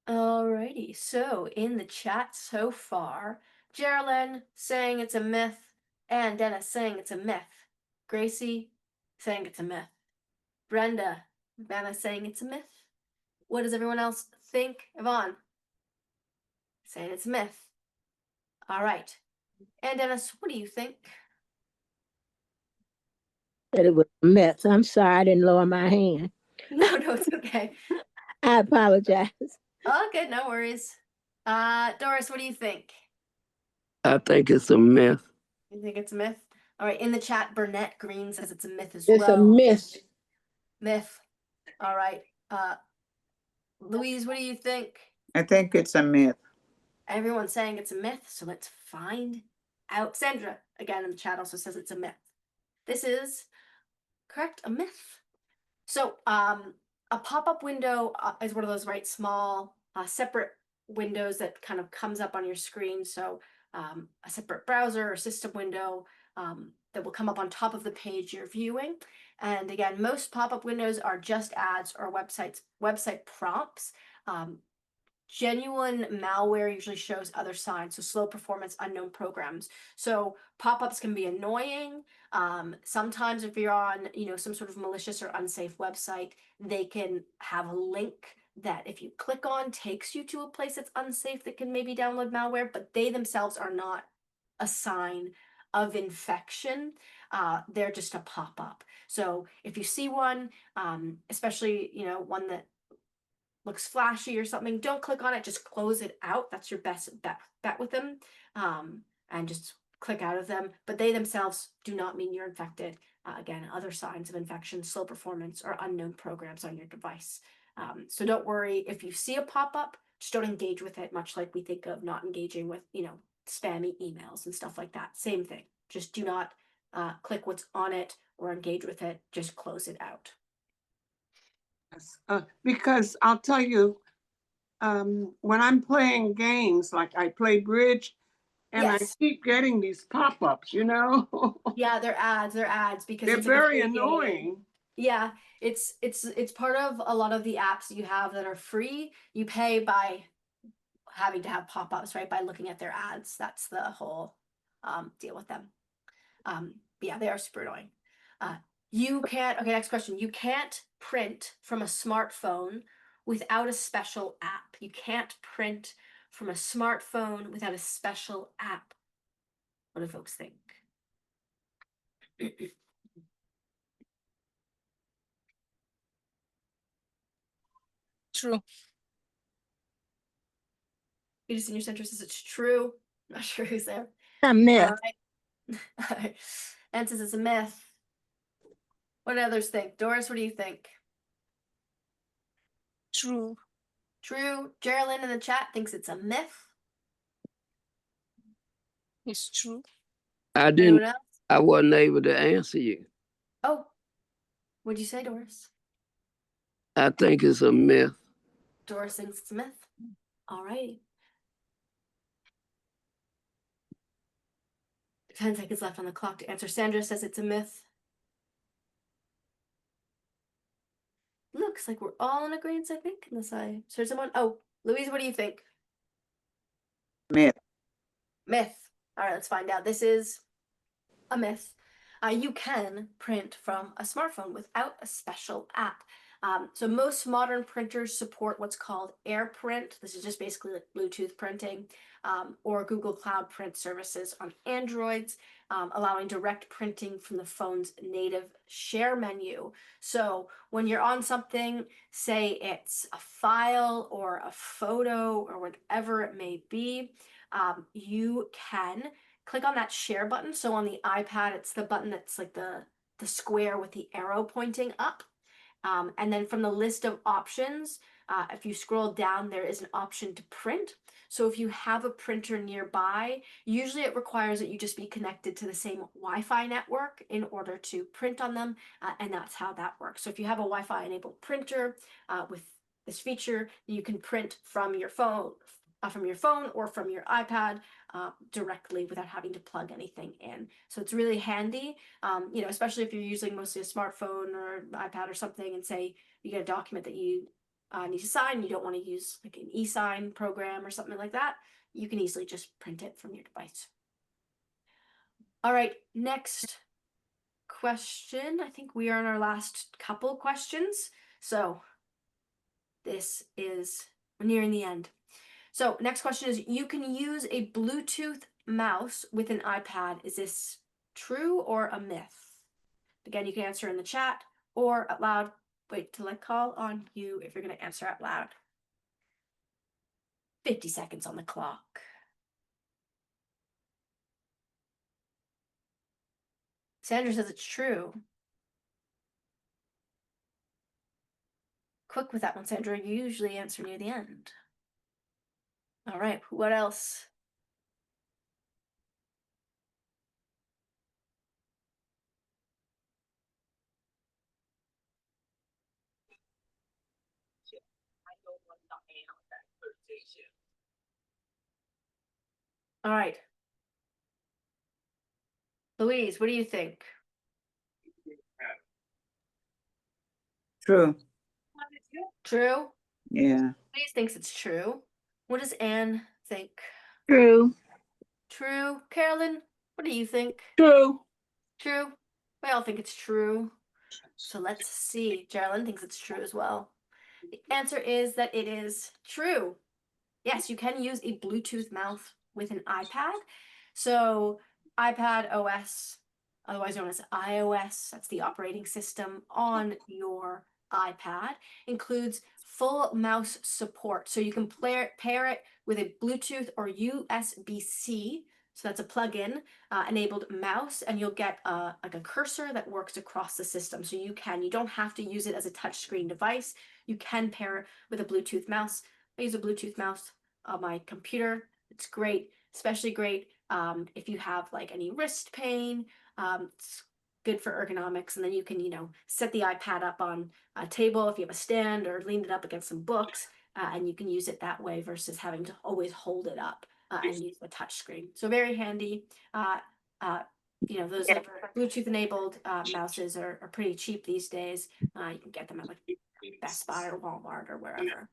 Alrighty, so in the chat so far, Geraldine saying it's a myth, and Dennis saying it's a myth. Gracie saying it's a myth. Brenda, Vanna saying it's a myth. What does everyone else think? Yvonne saying it's a myth. All right. And Dennis, what do you think? That it was a myth. I'm sorry, I didn't lower my hand. No, it's okay. I apologize. Oh, good, no worries. Doris, what do you think? I think it's a myth. You think it's a myth? All right, in the chat, Burnett Green says it's a myth as It's well. a myth. Myth. All right. Louise, what do you think? I think it's a myth. Everyone's saying it's a myth, so let's find out. Sandra, again in the chat, also says it's a myth. This is correct, a myth. So, a pop-up window is one of those small, separate windows that kind of comes up on your screen. So, a separate browser or system window that will come up on top of the page you're viewing. And again, most pop-up windows are just ads or website prompts. Genuine malware usually shows other signs, so slow performance, unknown programs. So pop-ups can be annoying. Sometimes if you're on, some sort of malicious or unsafe website, they can have a link that if you click on takes you to a place that's unsafe that can maybe download malware, but they themselves are not a sign of infection. They're just a pop-up. So if you see one, especially, one that looks flashy or something, don't click on it, just close it out. That's your best bet with them. And just click out of them, but they themselves do not mean you're infected. Again, other signs of infection, slow performance, or unknown programs on your device. So don't worry if you see a pop-up, just don't engage with it, much like we think of not engaging with, spammy emails and stuff like that. Same thing. Just do not click what's on it or engage with it. Just close it out. Because I'll tell you, when I'm playing games, like I play bridge, and Yes. I keep getting these pop-ups, Yeah, they're ads because They're it's like a very free game. annoying. Yeah, it's part of a lot of the apps you have that are free. You pay by having to have pop-ups, right? By looking at their ads. That's the whole deal with them. But yeah, they are super annoying. Okay, next question. You can't print from a smartphone without a special app. You can't print from a smartphone without a special app. What do folks think? True. Peter Senior Center says it's true. Not sure who's there. A myth. All right. And says it's a myth. What do others think? Doris, what do you think? True. True. Geraldine in the chat thinks it's a myth. It's true. Anyone else? I wasn't able to answer you. Oh, what'd you say, Doris? I think it's a myth. Doris thinks it's a myth. All right. 10 seconds left on the clock to answer. Sandra says it's a myth. Look, looks like we're all in agreement, I think, unless I heard someone. Oh, Louise, what do you think? Myth. Myth. All right, let's find out. This is a myth. You can print from a smartphone without a special app. So most modern printers support what's called AirPrint. This is just basically like Bluetooth printing, or Google Cloud Print services on Androids, allowing direct printing from the phone's native share menu. So when you're on something, say it's a file or a photo or whatever it may be, you can click on that share button. So on the iPad, it's the button that's like the square with the arrow pointing up. And then from the list of options, if you scroll down, there is an option to print. So if you have a printer nearby, usually it requires that you just be connected to the same Wi-Fi network in order to print on them. And that's how that works. So if you have a Wi-Fi enabled printer with this feature, you can print from your phone or from your iPad directly without having to plug anything in. So it's really handy, especially if you're using mostly a smartphone or iPad or something, and say you get a document that you need to sign, you don't want to use like an e-sign program or something like that, you can easily just print it from your device. All right, next question. I think we are in our last couple questions. So we're nearing the end. So next question is, you can use a Bluetooth mouse with an iPad. Is this true or a myth? Again, you can answer in the chat or out loud. Wait till I call on you if you're going to answer out loud. 50 seconds on the clock. Sandra says it's true. Quick with that one, Sandra. You usually answer near the end. All right, what else? All right. Louise, what do you think? True. True? Yeah. Louise thinks it's true. What does Anne think? True. True. Carolyn, what do you think? True. True. We all think it's true. So let's see. Geraldine thinks it's true as well. The answer is that it is true. Yes, you can use a Bluetooth mouse with an iPad. So iPad OS, otherwise known as iOS, that's the operating system on your iPad, includes full mouse support. So you can pair it with a Bluetooth or USB-C, so that's a plug-in enabled mouse, and you'll get like a cursor that works across the system. So you don't have to use it as a touchscreen device. You can pair it with a Bluetooth mouse. I use a Bluetooth mouse on my computer. It's great, especially great if you have like any wrist pain. It's good for ergonomics, and then you can set the iPad up on a table if you have a stand, or lean it up against some books, and you can use it that way versus having to always hold it up and use the touch screen. So very handy. Those Bluetooth enabled mouses are pretty cheap these days. You can get them at like Best Buy or Walmart or wherever.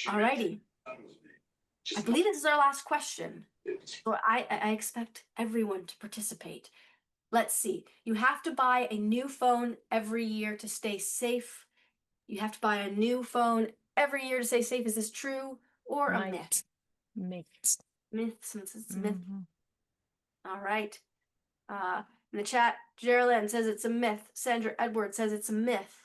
Alrighty. I believe this is our last question. So I expect everyone to participate. Let's see. You have to buy a new phone every year to stay safe. You have to buy a new phone every year to stay safe. Is this true or a myth? Myth. Myth, since it's a myth. Mhm. All right. In the chat, Geraldine says it's a myth. Sandra Edwards says it's a myth.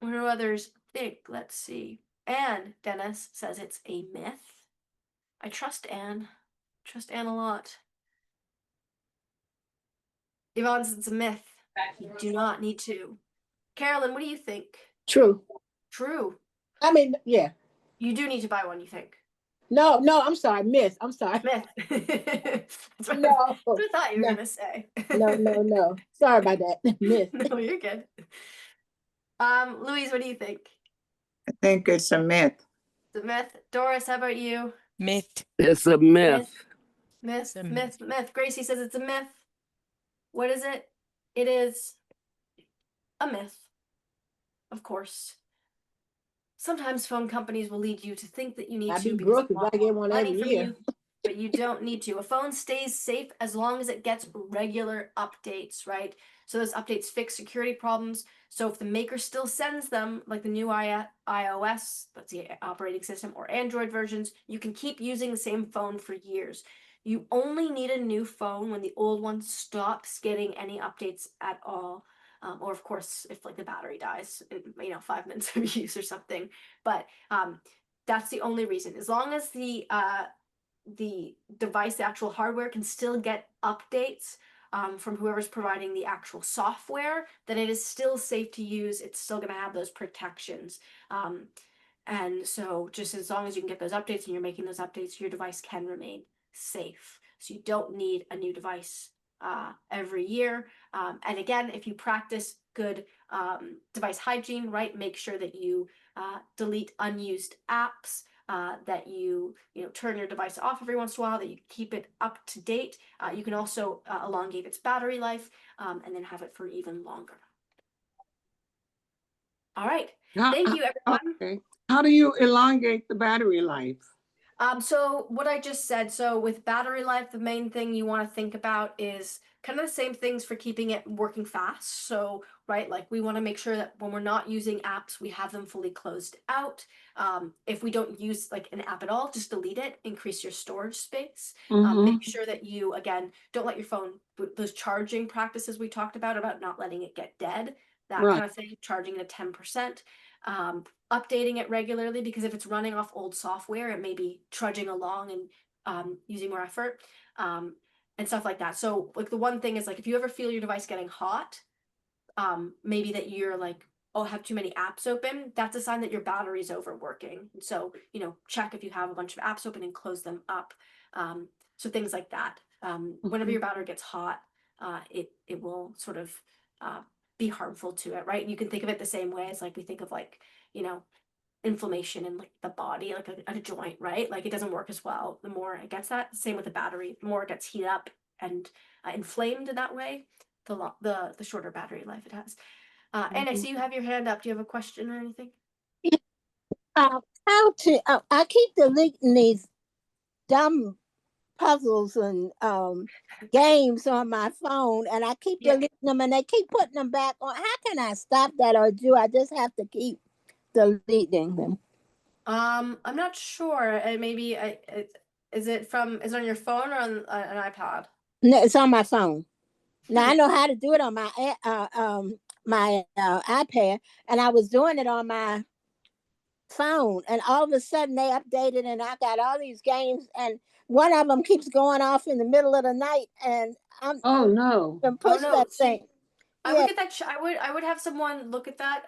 What do others think? Let's see. Anne Dennis says it's a myth. I trust Anne. Trust Anne a lot. Yvonne says it's a myth. You do not need to. Carolyn, what do you think? True. True. I mean, yeah. You do need to buy one, you think? No, I'm sorry. Myth. I'm sorry. Myth. That's what No. I thought you were No. going to say. No. Sorry about that. Myth. No, you're good. Louise, what do you think? I think it's a myth. It's a myth. Doris, how about you? Myth. It's a myth. Myth. It's a Myth. Myth. Gracie says it's a myth. what is it? It is a myth, of course. Sometimes phone companies will lead you to think that you need I'd to be because broke they if want I get more one money every from year. you, but you don't need to. A phone stays safe as long as it gets regular updates, right? So those updates fix security problems. So if the maker still sends them, like the new iOS, that's the operating system, or Android versions, you can keep using the same phone for years. You only need a new phone when the old one stops getting any updates at all. Or of course, if like the battery dies in 5 minutes of use or something. But that's the only reason. As long as the device, the actual hardware, can still get updates from whoever's providing the actual software, then it is still safe to use. It's still going to have those protections. And so just as long as you can get those updates and you're making those updates, your device can remain safe. So you don't need a new device every year. And again, if you practice good device hygiene, right, make sure that you delete unused apps, that you turn your device off every once in a while, that you keep it up to date. You can also elongate its battery life and then have it for even longer. All right. Thank you, everyone. Okay. How do you elongate the battery life? So what I just said, so with battery life, the main thing you want to think about is kind of the same things for keeping it working fast. So, right, like we want to make sure that when we're not using apps, we have them fully closed out. If we don't use like an app at all, just delete it, increase your storage space. Make sure that you, again, don't let your phone, those charging practices we talked about not letting it get dead, that Right. kind of thing, charging it at 10%. Updating it regularly, because if it's running off old software, it may be trudging along and using more effort and stuff like that. So like the one thing is, like, if you ever feel your device getting hot, maybe that you're like, oh, have too many apps open, that's a sign that your battery's overworking. So check if you have a bunch of apps open and close them up. So things like that. Whenever your battery gets hot, it will sort of be harmful to it, right? You can think of it the same way as like we think of like inflammation in like the body, like a joint, right? Like it doesn't work as well the more it gets that. Same with the battery. The more it gets heated up and inflamed in that way, the shorter battery life it has. And I see you have your hand up. Do you have a question or anything? How to? I keep deleting these dumb puzzles and games on my phone, and I keep deleting them, and they keep putting them back on. How can I stop that, or do I just have to keep deleting them? I'm not sure. Maybe is it on your phone or on an iPad? No, it's on my phone. Now I know how to do it on my iPad, and I was doing it on my phone, and all of a sudden they updated, and I got all these games, and one of them keeps going off in the middle of the night, and I'm no. push that thing. I would get that. I would have someone look at that.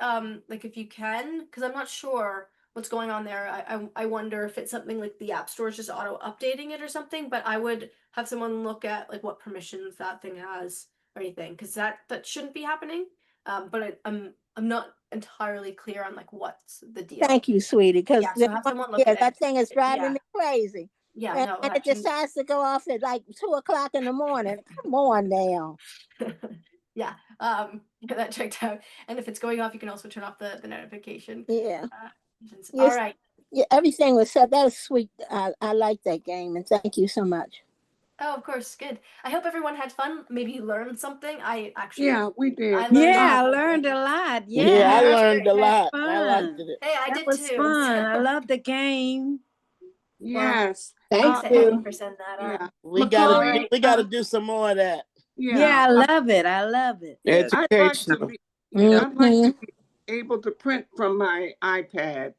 Like if you can, because I'm not sure what's going on there. I wonder if it's something like the App Store is just auto updating it or something. But I would have someone look at like what permissions that thing has or anything, because that shouldn't be happening. But I'm not entirely clear on like what's the deal. Thank you, sweetie. Because so have someone look at it. that thing is driving me crazy. Yeah, no, and it decides to go off at like 2:00 in the morning. Come on now. Yeah, get that checked out. And if it's going off, you can also turn off the notification. Yeah. All right. Yeah, everything was said. That was sweet. I like that game, and thank you so much. Oh, of course, good. I hope everyone had fun. Maybe you learned something. I actually, Yeah, we did. I learned a lot. Yeah, I that's learned a great. lot. Fun. I liked it. Hey, I That did was too. fun. I love the game. Yes. Thanks to Thank Eddie you. for setting that Yeah. up. We Macaulay, gotta do some more of that. Yeah, I love it. I love it. Yes. I'd like to be able to print from my iPad.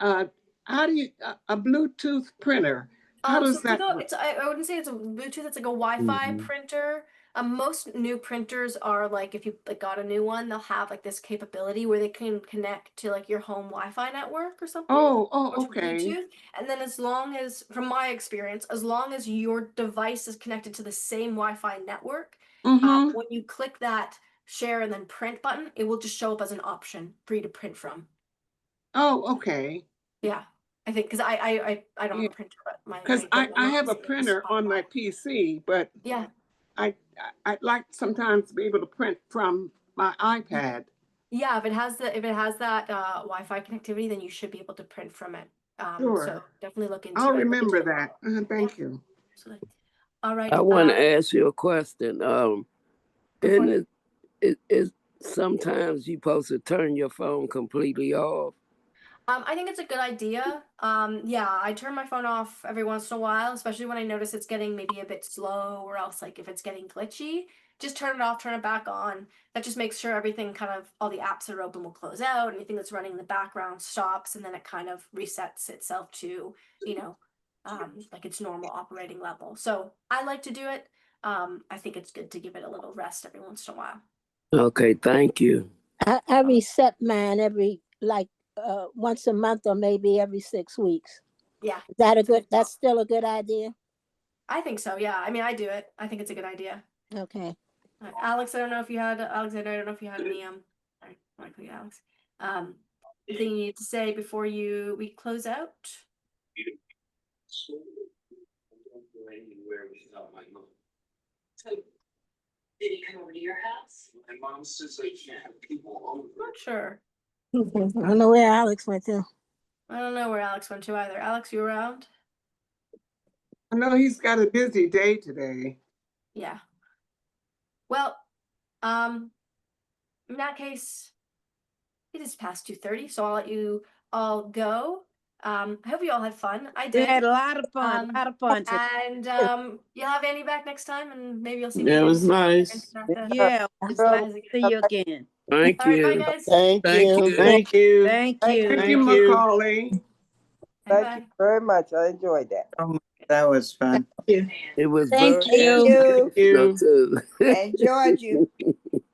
How do you a Bluetooth printer? How does that work? I wouldn't say it's a Bluetooth. It's like a Wi-Fi printer. Most new printers are like, if you like got a new one, they'll have like this capability where they can connect to like your home Wi-Fi network or something. Oh, or to okay. Bluetooth. And then as long as, from my experience, as long as your device is connected to the same Wi-Fi network, when you click that share and then print button, it will just show up as an option for you to print from. Oh, okay. Yeah, I think because I don't have a printer, but because I have a printer on my PC, but yeah, I'd like sometimes to be able to print from my iPad. Yeah, if it has that Wi-Fi connectivity, then you should be able to print from it. So Sure. definitely look into I'll it. remember that. Thank you. Absolutely. All right. I want to ask you a question. Go for Isn't it sometimes you supposed to turn your phone completely off? I think it's a good idea. Yeah, I turn my phone off every once in a while, especially when I notice it's getting maybe a bit slow, or else like if it's getting glitchy, just turn it off, turn it back on. That just makes sure everything kind of, all the apps that are open will close out, anything that's running in the background stops, and then it kind of resets itself to, like its normal operating level. So I like to do it. I think it's good to give it a little rest every once in a while. Okay, thank you. I reset mine every once a month or maybe every 6 weeks. Yeah. Is that that's still a good idea? I think so, yeah. I mean, I do it. I think it's a good idea. Okay. Alex, I don't know if you had any sorry, I put you, Alex. Anything you need to say before we close out? Did he come over to your house? My mom says I can't have people over. Not sure. I don't know where Alex went to. I don't know where Alex went to either. Alex, you around? I know he's got a busy day today. Yeah. Well, in that case, it is past 2:30, so I'll let you all go. I hope you all had fun. I We did. had a lot of fun, today. And you'll have Andy back next time, and maybe you'll see me That again was soon. nice. Yeah, it's nice to see you again. Thank All right, bye you. guys. Thank you. Thank you. Thank you. Thank you, Macaulay. Bye. Thank you very much. I enjoyed that. That was fun. It was Thank very you. educational too. Enjoyed you.